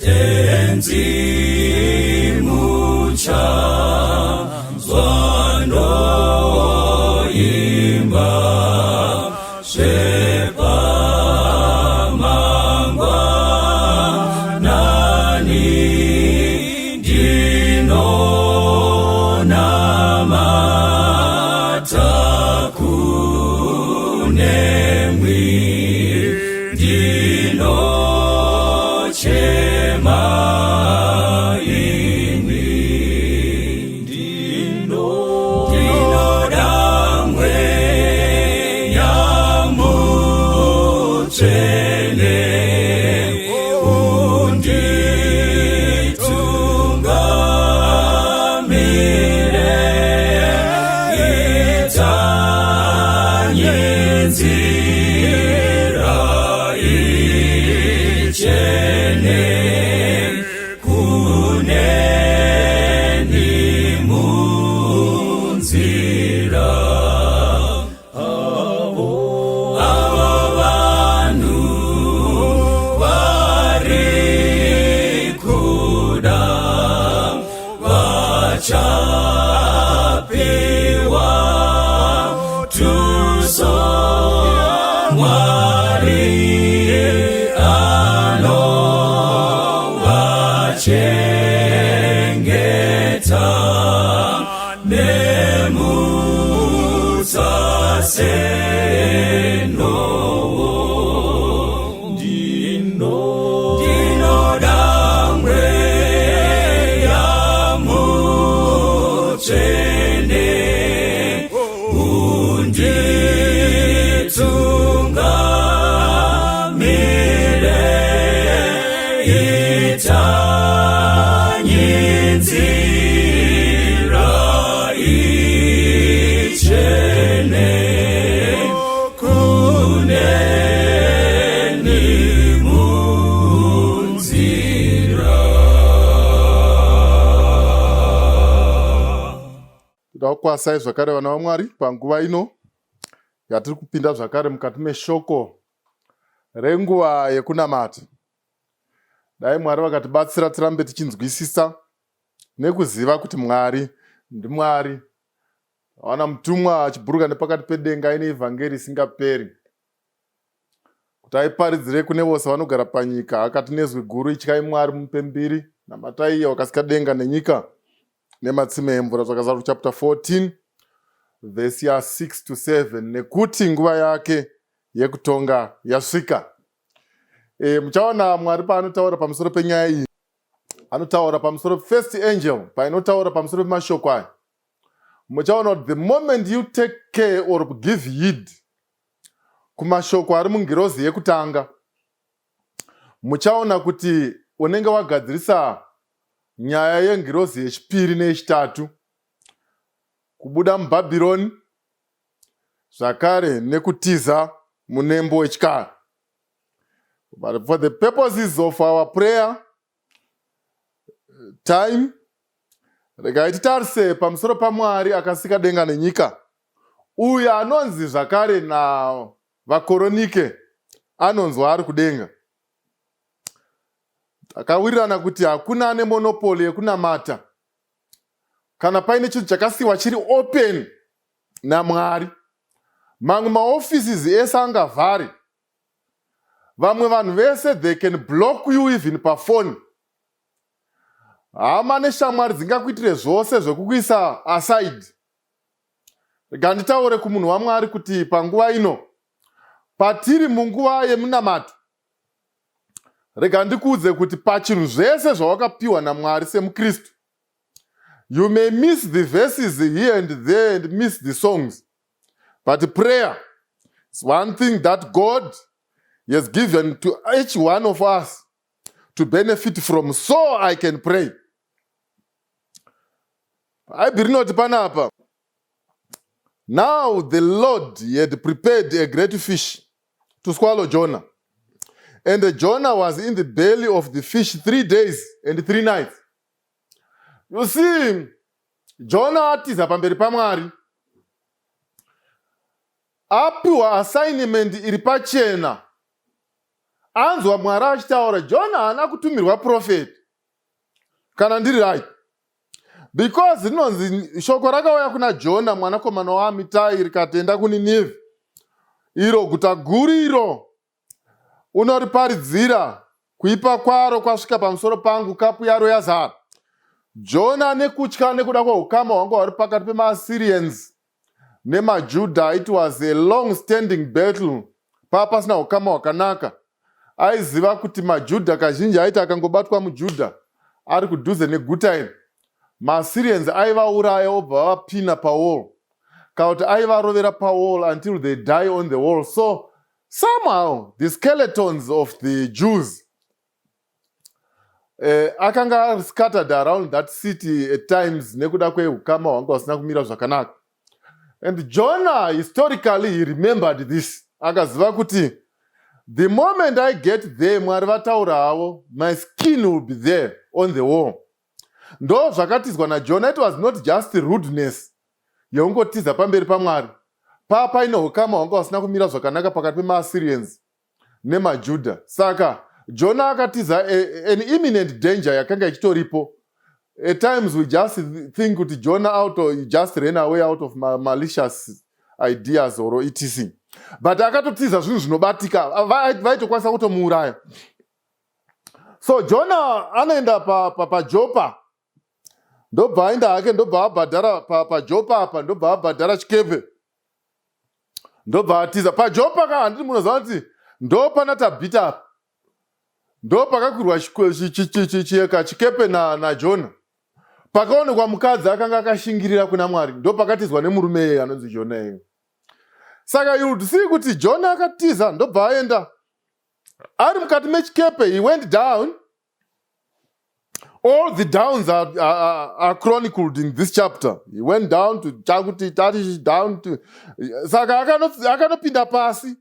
tenzi mucha zwano imba shepa mangwa nani dino namata kunemwi dino chema ini dino damwe yamuchene unditungamire itanyinzira ichene kuneni munzira avo vanhu vari kuda vachapiwa tuso Mwari anovachengeta nemutsasenowo dino damwe yamuchene unditungamire itanyinzira ichene kuneni munzira. Ndakwasai zvakare vana vaMwari panguva ino yatiri kupinda zvakare mukati meshoko renguva yekunamata. Dai Mwari vakatibatsira tirambe tichinzwisisa nekuziva kuti Mwari ndiMwari. Wana mutumwa achiburuka nepakati pedenga ine evhangeri isingaperi kuti aiparidzire kune vose vanogara panyika. Akati nezwi guru, ityai Mwari mupembiri, namatai iye wakasika denga nenyika nematsime emvura. Zvakazarwa chapter 14 verse ya 6 to 7, nekuti nguva yake yekutonga yasvika. Muchaona Mwari paanotaura pamusoro penyaya iyi, anotaura pamusoro first angel, painotaura pamusoro pemashoko aya. Muchaona kuti the moment you take care or give heed kumashoko ari mungirozi yekutanga, muchaona kuti unenge wagadzirisa nyaya yengirozi yechipiri neyechitatu, kubuda muBhabhironi, zvakare nekutiza munembo wechikara. But for the purposes of our prayer time, regai titarise pamusoro paMwari akasika denga nenyika, uyo anonzi zvakare navakoronike anonzwa ari kudenga. Akawirirana kuti hakuna ane monopoli yekunamata kana paine chinhu chakasiwa chiri open naMwari. Mamwe maoffices ese angavhare. Vamwe vanhu vese they can block you even pafoni. Hama neshamwari dzingakuitire zvose zvekukuisa aside. Rega nditaure kumunhu waMwari kuti panguva ino patiri munguva yemunamato, rega ndikuudze kuti pachinhu zvese zvawakapiwa naMwari semuKristu, you may miss the verses here and there and miss the songs, but prayer is one thing that God has given to each one of us to benefit from, so I can pray. I rinoti panapa, now the Lord had prepared a great fish to swallow Jonah. And Jonah was in the belly of the fish 3 days and 3 nights. You see, Jonah atiza pamberi paMwari. Apiwa assignment iri pachena. anzwa Mwari achitaura, Jonah haana kutumirwa prophet. Kana ndiri right? Because rinonzi shoko rakauya kuna Jonah mwanakomana waAmitai rikatenda kuNinevhe, iro guta guru iro, unoriparidzira, kuipa kwaro kwasvika pamusoro pangu, kapu yaro yazara. Jonah nekutya nekuda kweukama hwanga hwari pakati pemaAsyrians nemaJudha, it was a long standing battle. Pasina ukama hwakanaka. Aiziva kuti maJudha kazhinji aiti akangobatwa muJudha ari kudhuze neguta iri, maAsyrians aivauraya obva vapina pawall, kana kuti aivarovera pawall until they die on the wall. So somehow the skeletons of the Jews akanga scattered around that city at times nekuda kweukama hwanga husina kumira zvakanaka. And Jonah, historically, he remembered this. Akaziva kuti the moment I get there, Mwari vataura havo, my skin will be there on the wall. Ndo zvakatizwa naJonah, it was not just rudeness yeungotiza pamberi paMwari. Paine ukama hwanga husina kumira zvakanaka pakati pemaAsyrians nemaJudha. Saka Jonah akatiza an imminent danger yakanga ichitoripo. At times we just think kuti Jonah out, or he just ran away out of malicious ideas or etc. But akatotiza zvinhu zvinobatika, vaitokwanisa kutomuuraya. So Jonah anoenda paJopa, ndobva aenda hake, ndobva abhadhara paJopa apa, ndobva abhadhara chikepe, ndobva atiza paJopa. Ka handiri munoziva kuti ndopana Tabhita apa, ndopakakwirwa chiyeka chikepe naJonah. Pakaonekwa mukadzi akanga akashingirira kuna Mwari, ndopakatizwa nemurume anonzi Jonah. Saka you would see kuti Jonah akatiza, ndobva aenda ari mukati mechikepe. He went down. All the downs are chronicled in this chapter. He went down to Chakuti, Tatish, down to... Saka akanopinda pasi.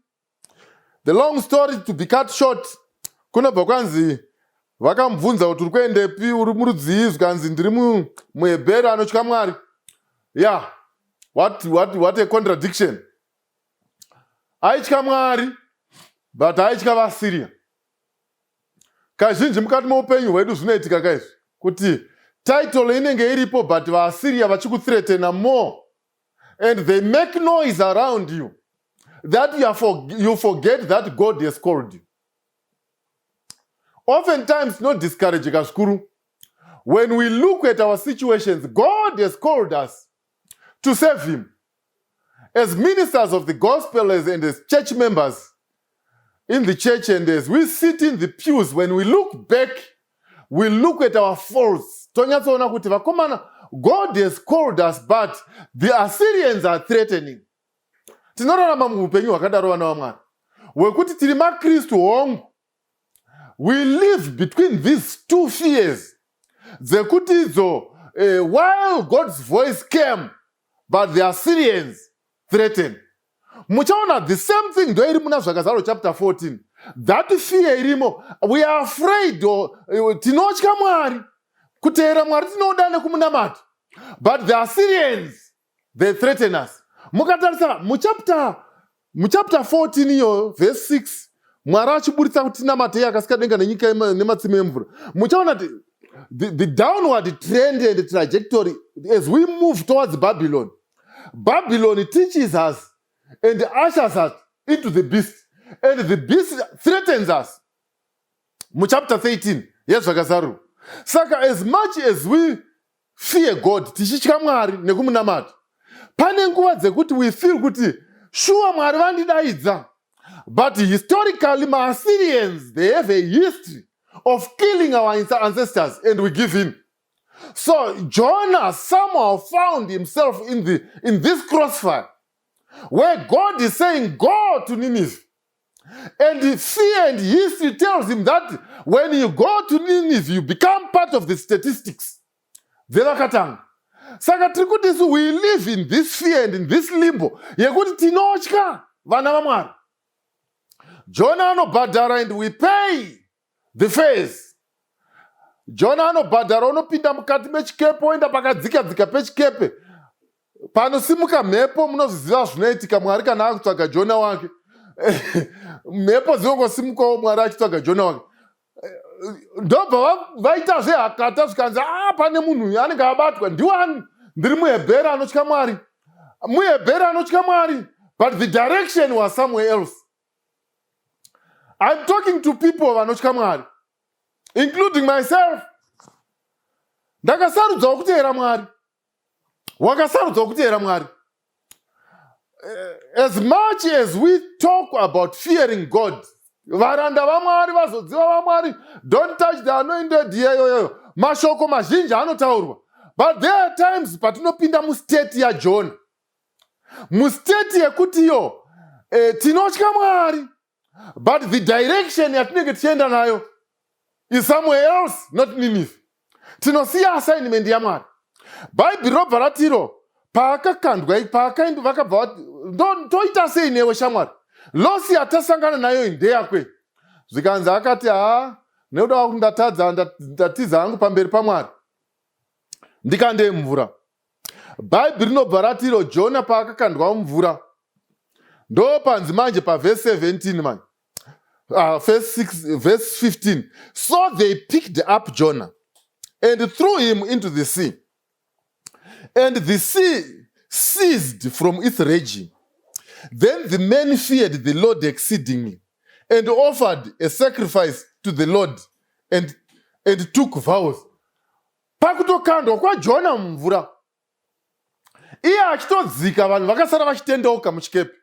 The long story to be cut short, kunobva kwanzi vakamubvunza kuti uri kuendepi, uri murudzii, zvikanzi ndiri muHebheru anotya Mwari. Yeah, what a contradiction. Aitya Mwari, but aitya vaSyria. Kazhinji mukati meupenyu hwedu zvinoitika kaizvi, kuti title inenge iripo, but vaSyria vachikuthreatena more, and they make noise around you that you forget that God has called you. Oftentimes, not discourage kazvikuru. When we look at our situations, God has called us to serve Him. As ministers of the gospel, and as church members in the church, and as we sit in the pews, when we look back, we look at our faults. God has called us, but the Assyrians are threatening. Tinorarama muupenyu hwakadaro vana vaMwari. Wekuti tiri maKristu hongu. We live between these two fears. While God's voice came, but the Assyrians threatened. Muchaona the same thing do iri muna Zvakazaro chapter 14. That fear irimo, we are afraid, tinotya Mwari, kuteera Mwari tinoda nekumunamata. But the Assyrians, they threaten us. Mukatarisa muchapter 14 iyo verse 6. Mwari achiburitsa kuti tinamate akasingadenga nenyika nematsime emvura. Muchaona the downward trend and trajectory as we move towards Babylon. Babylon teaches us and ushers us into the beast, and the beast threatens us. Chapter 13, yes, Zvakazaru. Saka, as much as we fear God, tichitya Mwari nekumunamata, pane nguva dzekuti we feel kuti sure Mwari vandidaidza. But historically, my Assyrians, they have a history of killing our ancestors, and we give in. So Jonah somehow found himself in this crossfire, where God is saying, go to Nineveh. And the fear and history tells him that when you go to Nineveh, you become part of the statistics. Saka tirikuti we live in this fear and in this limbo. Yekuti tinotya vana vaMwari. Jonah anobhadhara, and we pay the fares. Jonah anobhadhara, unopinda mukati mechikepe, oenda pakadzika pechikepe. Panosimuka mhepo, munozviziva zvinoitika. Mwari kana akutsvaga Jonah wake, mhepo dzinongosimukawo Mwari achitsvaga Jona wake. Ndobva vaita zvehakata zvikanzi pane munhu anenge abatwa. Ndiwani? Ndiri muHebheru anotya Mwari. MuHebheru anotya Mwari. But the direction was somewhere else. I'm talking to people vanotya Mwari, including myself. Ndakasarudzwa kutevera Mwari. Wakasarudzwa kutevera Mwari. As much as we talk about fearing God, varanda vaMwari vazodziva vaMwari, don't touch the anointed here. Mashoko mazhinji anotaurwa. But there are times patinopinda mustate yaJona. Mustate yekuti iyo tinotya Mwari, but the direction yatinenge tichienda nayo is somewhere else, not Nineveh. Tinosiya assignment yaMwari. Bhaibheri robva ratiro paakakandwa paakaenda vakabva toita sei newe shamwari, losi yatasangana nayo ndeyakwe. Zvikanzi akati nekuda kuti ndatiza hangu pamberi paMwari ndikande mvura. Bhaibheri rinobva ratiro Jona paakakandwa mvura. Ndo panzi manje pavhesi 17 manje. Verse 15. So they picked up Jonah and threw him into the sea. And the sea ceased from its raging. Then the men feared the Lord exceedingly and offered a sacrifice to the Lord and took vows. Pakutokandwa kwaJona mumvura, iye achitodzika, vanhu vakasara vachitendeuka muchikepe.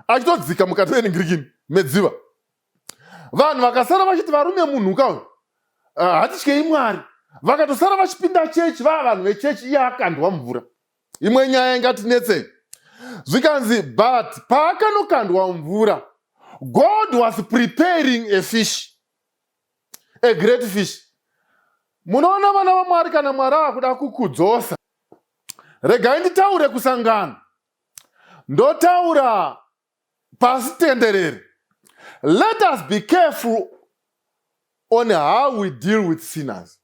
Achitodzika mukati meningirikini medziva. Vanhu vakasara vachiti varume munhuka uyu hatityei Mwari. Vakatosara vachipinda chechi, vanhu vechechi, iye akandwa mvura. Imwe nyaya ingatinetsei. Zvikanzi, but paakanokandwa mvura, God was preparing a fish, a great fish. Munoona vana vaMwari kana Mwari akuda kukudzosa, regai nditaure kusangana. Ndotaura pasi tenderere. Let us be careful on how we deal with sinners.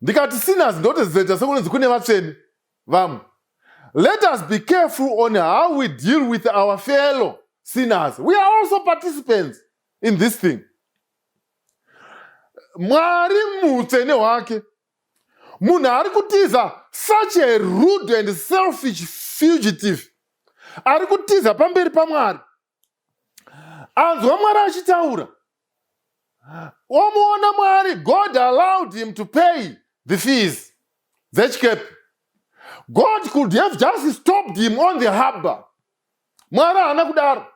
Ndikati sinners ndote zeta sekunzi kune vatsveni vamwe. Let us be careful on how we deal with our fellow sinners. We are also participants in this thing. Mwari mutsvene wake, munhu ari kutiza, such a rude and selfish fugitive, ari kutiza pamberi paMwari. Anzwa Mwari achitaura. Omuona Mwari, God allowed him to pay the fees dzechikepe. God could have just stopped him on the harbor. Mwari haana kudaro.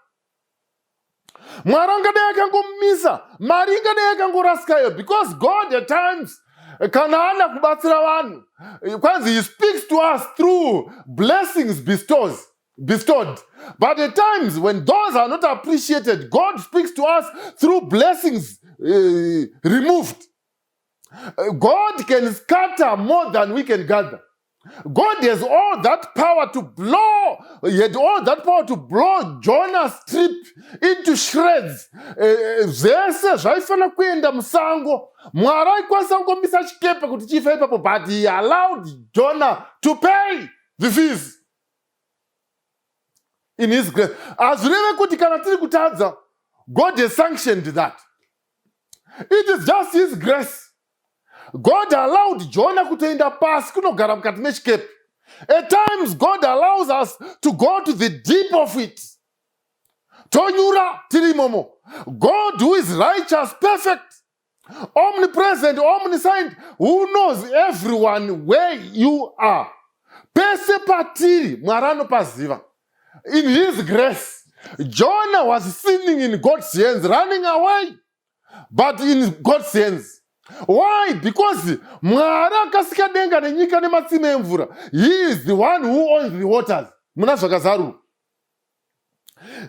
Mwari angadai akangomisa, mari ingadai akangorasikayo, because God at times kana hana kubatsira vanhu, kwanzi he speaks to us through blessings bestowed. But at times when those are not appreciated, God speaks to us through blessings removed. God can scatter more than we can gather. God has all that power to blow. He had all that power to blow Jonah's trip into shreds. Zvese zvaifana kuenda musango. Mwari aikwanisa kungomisa chikepe kuti chife ipapo, but he allowed Jonah to pay the fees in his grace. Azvireve kuti kana tiri kutadza, God has sanctioned that. It is just his grace. God allowed Jonah kutoenda pasi kunogara mukati mechikepe. At times God allows us to go to the deep of it. Tonyura tiri momo. God who is righteous, perfect, omnipresent, omniscient, who knows everyone where you are. Pese patiri Mwari anopaziva. In his grace, Jonah was sinning in God's hands, running away, but in God's hands. Why? Because Mwari akasika denga nenyika nematsime emvura. He is the one who owns the waters. Muna zvakazaru.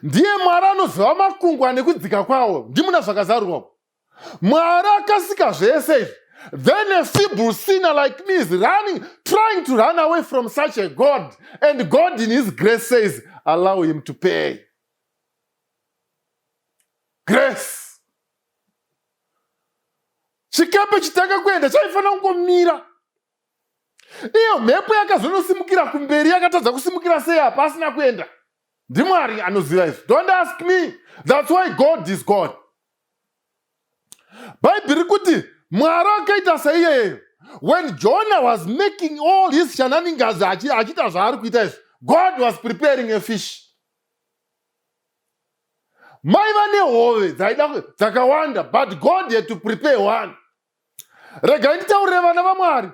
Ndiye Mwari anoziva makungwa nekudzika kwawo. Ndimuna zvakazarwa. Mwari akasika zvese. Then a feeble sinner like me is trying to run away from such a God. And God in his grace says, allow him to pay. Grace. Chikepe chitanga kuenda chaifana kungomira. iyo mhepo yakazonosimukira kumberi yakatadza kusimukira sei apa asina kuenda? NdiMwari anoziva izvi. Don't ask me. That's why God is God. Bhaibheri kuti Mwari akaita saiyeyo. When Jonah was making all his shenanigans achita zvaari kuita izvi, God was preparing a fish. Maiva nehove dzakawanda, but God had to prepare one. Regai nditaurire vana vaMwari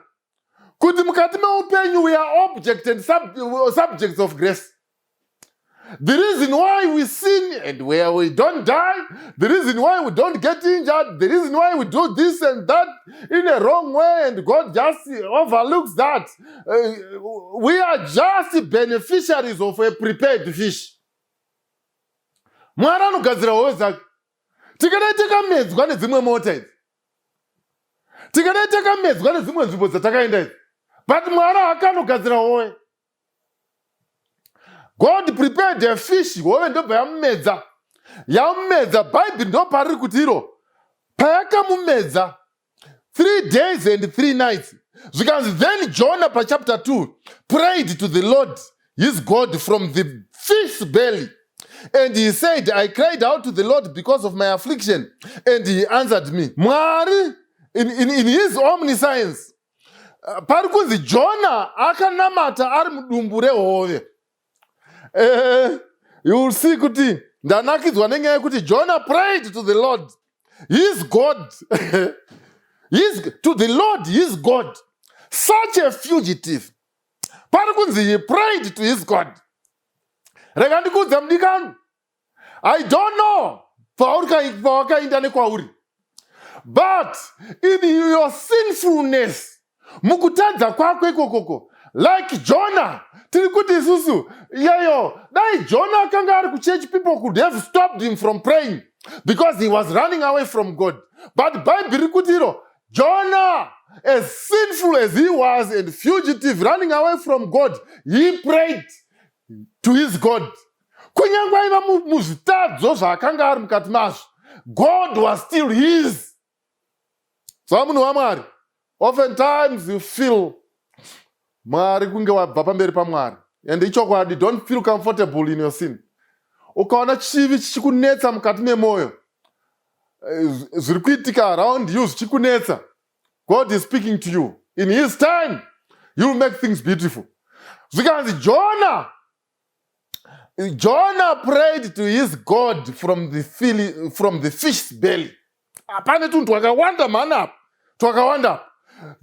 kuti mukati meupenyu we are object and subjects of grace. The reason why we sin and where we don't die, the reason why we don't get injured, the reason why we do this and that in a wrong way and God just overlooks that, we are just beneficiaries of a prepared fish. Mwari anogadzira hove dzake. Tikadai takamedzwa nedzimwe mota idzi, tikadai takamedzwa nedzimwe nzvimbo dzatakaenda idzi, but Mwari akanogadzira hove. God prepared a fish, hove ndobva yamumedza. Yamumedza, Bhaibheri ndopariri kuti iro payakamumedza 3 days and 3 nights. Zvikanzi then Jonah chapter 2 prayed to the Lord his God from the fish's belly. And he said, I cried out to the Lord because of my affliction, and he answered me. Mwari, in his omniscience, pari kunzi Jonah akanamata ari mudumbu rehove. You will see kuti ndanakidzwa nenyaya yekuti Jonah prayed to the Lord, his God. To the Lord, his God. Such a fugitive. Pari kunzi he prayed to his God. Rega ndikudza mudikani. I don't know pawakaenda nekwauri. But in your sinfulness, mukutadza kwako ikokoko, like Jonah, tiri kuti isusu, dai Jonah akanga ari kuchurch, people could have stopped him from praying because he was running away from God. But Bhaibheri kuti iro, Jonah, as sinful as he was and fugitive, running away from God, he prayed to his God. Kunyangwa iva muzvitadzo zvaakanga ari mukati mazvo, God was still his. So munhu waMwari, oftentimes you feel Mwari kunge wabva pamberi paMwari, and ichokwadi, don't feel comfortable in your sin. Ukaona chivi chichikunetsa mukati memoyo, zviri kuitika around you zvichikunetsa, God is speaking to you. In his time, you will make things beautiful. Zvikanzi Jonah prayed to his God from the fish's belly. Apane tuntu twakawanda mana, twakawanda.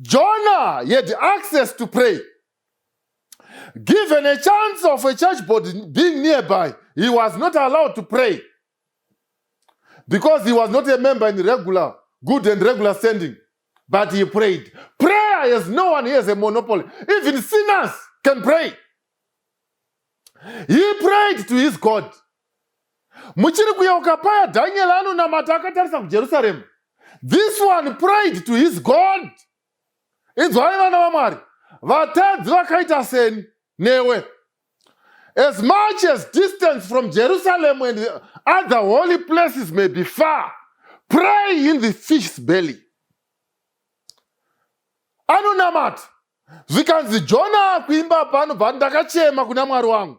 Jonah had access to pray. Given a chance of a church body being nearby, he was not allowed to pray because he was not a member in good and regular standing. But he prayed. Prayer is no one has a monopoly. Even sinners can pray. He prayed to his God. Muchiri kuyauka paya Daniel anonamata akatarisa kuJerusalem. This one prayed to his God. Inzwai vana vaMwari, vatadzi vakaita seni newe. As much as distance from Jerusalem and other holy places may be far, pray in the fish's belly. Anonamata. Zvikanzi Jonah kuimba pano ndakachema kuna Mwari wangu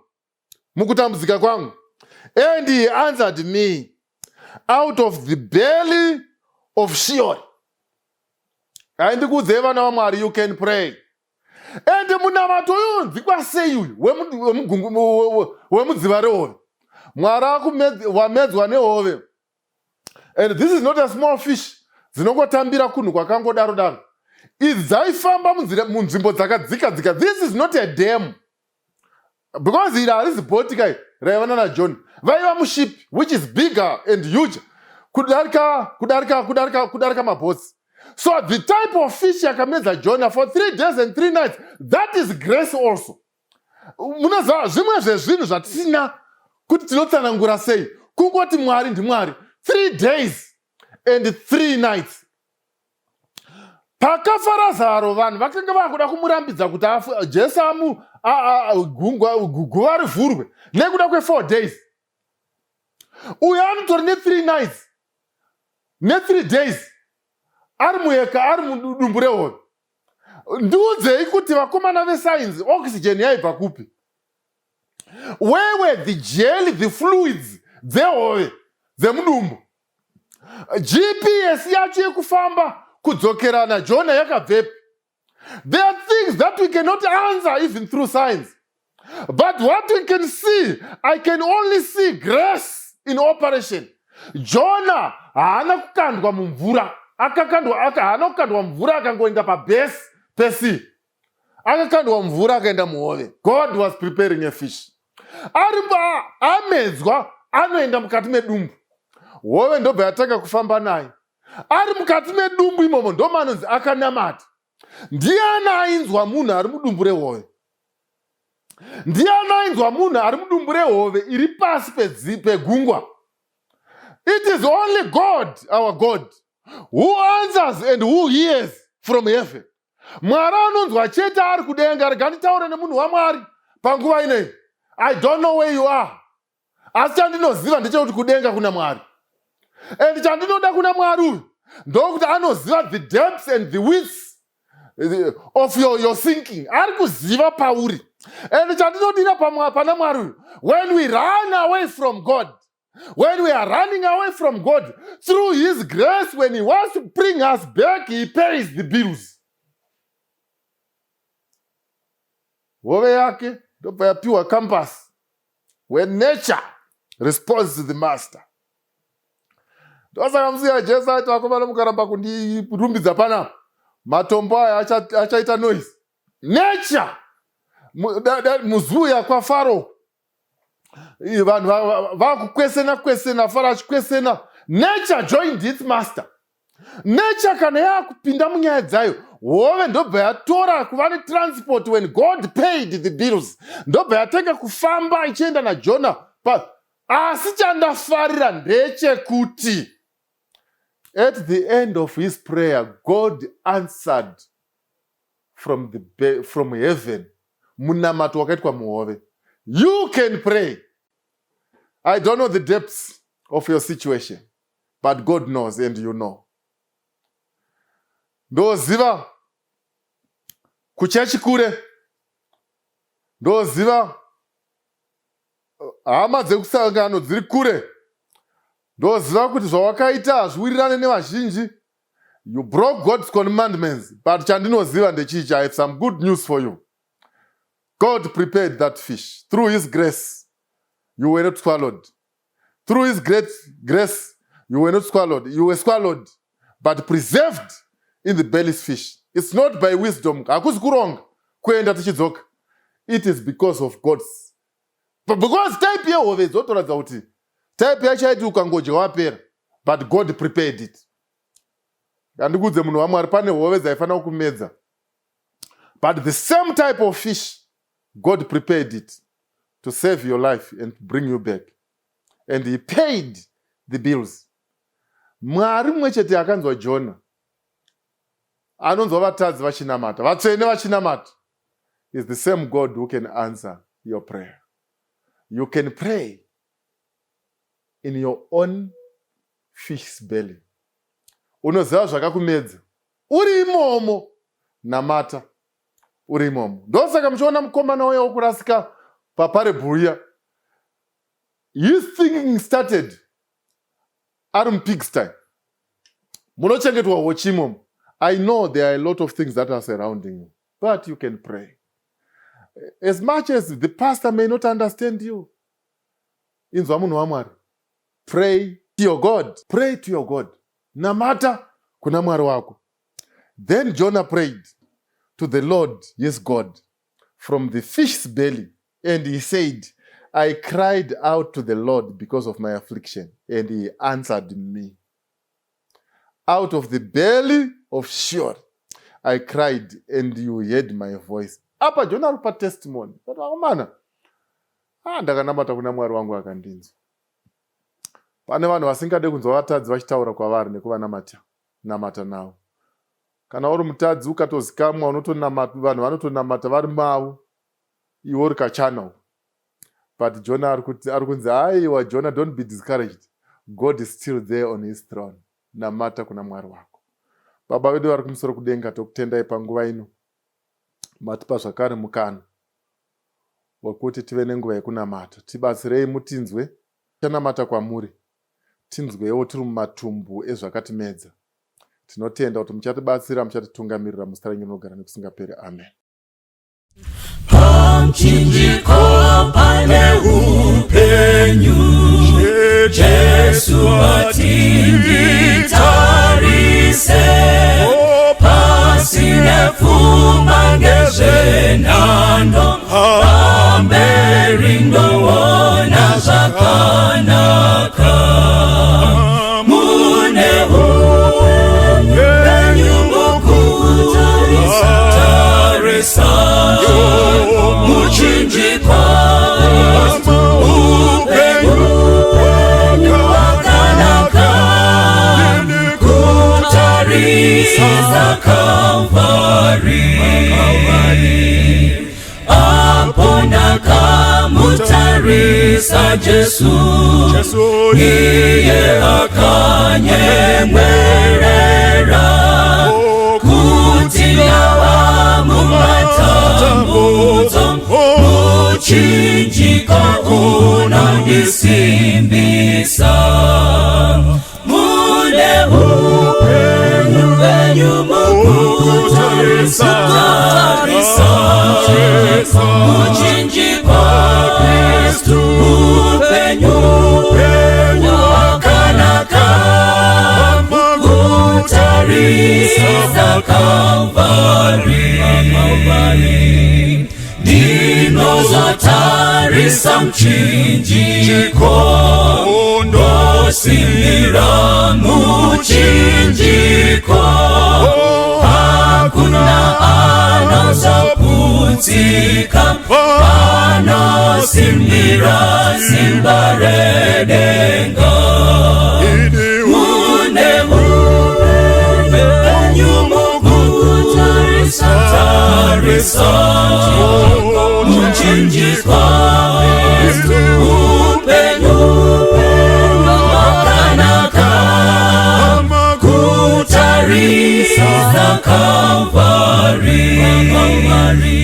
mukutambudzika kwangu, and he answered me out of the belly of Sheol. Handikudze vana vaMwari, you can pray. And munamato uyu nzikwa sei uyu wemudziva rehove. Mwari wamedzwa nehove. And this is not a small fish. Dzinongotambira kunhu kwakangodaro daro. Idzi dzaifamba munzvimbo dzakadzika. This is not a dam. Because it is boti kai raivana naJohn. Vaiva muship which is bigger and huge. Kudarika mabhotsi. So the type of fish yakamedza Jonah for 3 days and 3 nights, that is grace also. Munoziva zvimwe zvezvinhu zvatisina kuti tinotsanangura sei. Kungoti Mwari ndiMwari. 3 days and 3 nights. Pakafa Lazaro, vanhu vakanga vakuda kumurambidza kuti Jesu guva rivhurwe nekuda kwe4 days. Uyu anotori ne3 nights ne3 days ari muheka, ari mudumbu rehove. ndiudzei kuti vakomana vesainzi oxygen yaibva kupi? Where were the jelly, the fluids dzehove dzemudumbu? GPS yacho yekufamba kudzokerana Jonah yakabvepi? There are things that we cannot answer even through science. But what we can see, I can only see grace in operation. Jonah haana kukandwa mumvura. Haana kukandwa mumvura akangoenda pabase pesi. Akakandwa mumvura akaenda muhove. God was preparing a fish. Amedzwa anoenda mukati medumbu. Hove ndobva yatanga kufamba naye. Ari mukati medumbu imomo ndomanonzi akanamata. Ndiani ainzwa munhu ari mudumbu rehove? Ndiani ainzwa munhu ari mudumbu rehove iri pasi pegungwa? It is only God, our God, who answers and who hears from heaven. Mwari anonzwa chete ari kudenga. Rega nditaure nemunhu waMwari panguva inei. I don't know where you are. Asi chandinoziva ndechekuti kudenga kuna Mwari. And chandinoda kuna Mwari uyu ndokuti anoziva the depths and the widths of your thinking. Ari kuziva pauri. And chandinodira pana Mwari uyu, when we run away from God, when we are running away from God, through His grace, when He wants to bring us back, He pays the bills. Hove yake ndobva yapiwa compass, when nature responds to the master. Ndosaka musiya Jesu ati vakomana mukaramba kundirumbidza pana matombo aya achaita noise. Nature muzuya kwaFaro, vanhu vakukwesena Faro achikwesena. Nature joined its master. Nature kana yakupinda munyaya dzayo, hove ndobva yatora kuva netransport. When God paid the bills, ndobva yatanga kufamba ichienda naJonah. Asi chandafarira ndechekuti at the end of his prayer, God answered from heaven. Munamato wakaitwa muhove. You can pray. I don't know the depths of your situation, but God knows and you know. Ndoziva kuchechi kure. Ndoziva hama dzekusangano dziri kure. Ndoziva kuti zvawakaita hazviwirirane nevazhinji. You broke God's commandments, but chandinoziva ndechichi. I have some good news for you. God prepared that fish. Through His grace, you were not swallowed. Through His great grace, you were not swallowed. You were swallowed, but preserved in the belly's fish. It's not by wisdom. Hakusi kuronga kuenda tichidzoka. It is because of God's. But because type yehove dzotoradza kuti type yachaiti ukangodya wapera, but God prepared it. Andikudze munhu waMwari, pane hove dzaifanira kumedza, but the same type of fish, God prepared it to save your life and bring you back. And He paid the bills. Mwari mumwe chete akanzwa Jonah, anonzwa vatadzi vachinamata, vatsvene vachinamata, is the same God who can answer your prayer. You can pray in your own fish's belly. Unoziva zvakakumedza, uri imomo, namata, uri imomo. Ndosaka muchiona mukomana uya wokurasika paparebhuya. His thinking started ari mupigsty. Munochengetwa hochi imomo. I know there are a lot of things that are surrounding you, but you can pray. As much as the pastor may not understand you, inzwa munhu waMwari, pray to your God. Pray to your God. Namata kuna Mwari wako. Then Jonah prayed to the Lord, his God, from the fish's belly, and he said, I cried out to the Lord because of my affliction, and He answered me. Out of the belly of Sheol, I cried, and You heard my voice. Apa Jonah aripa testimony. But wakomana, ndakanamata kuna Mwari wangu akandinzwa. Pane vanhu vasingade kunzwa vatadzi vachitaura kwavari nekuvanamata navo. Kana uri mutadzi ukatozikamwa, unotonamata, vanhu vanotonamata vari mavo, iwe uri kachannel. But Jonah ari kunzi, aiwa Jonah, don't be discouraged. God is still there on His throne. Namata kuna Mwari wako. Baba vedu vari kumusoro kudenga, tokutendai panguva ino. matipa zvakare mukana wekuti tive nenguva yekunamata. Tibatsirei mutinzwe chanamata kwamuri, tinzwewo tiri mumatumbu ezvakatimedza. Tinotenda kuti muchatibatsira, muchatitungamirira muzita renyu rinogara nekusingaperi. Amen. Pamchinjiko pane upenyu, Jesu atinditarise, pasine pfuma ngezvenhando, pamberi ndoona zvakanaka. Mune upenyu mukutarisa, muchinjikwa upenyu wakanaka, kutarisa Kalvari. Apo ndakamutarisa Jesu, iye akanyemwerera, kuti ndava mumatambudzo, muchinjiko unondisimbisa. Mune upenyu mukutarisa, muchinjiko Kristu, upenyu wakanaka, kutarisa Kalvari. Ndinozotarisa mchinjiko, ndosimbira muchinjiko, hakuna anozoputsika, panosimbira simba redenga. Mune upenyu mukutarisa, muchinjikwa upenyu wakanaka, kutarisa Kalvari.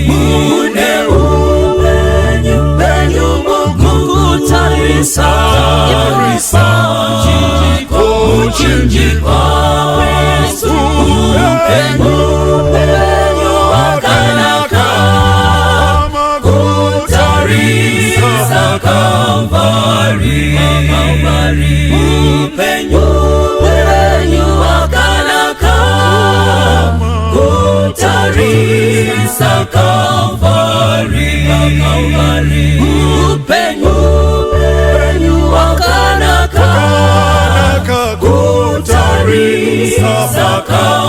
Mune upenyu mukutarisa, muchinjikwa upenyu wakanaka, kutarisa Kalvari. Upenyu wakanaka, kutarisa Kalvari. Upenyu wakanaka, kutarisa Kalvari.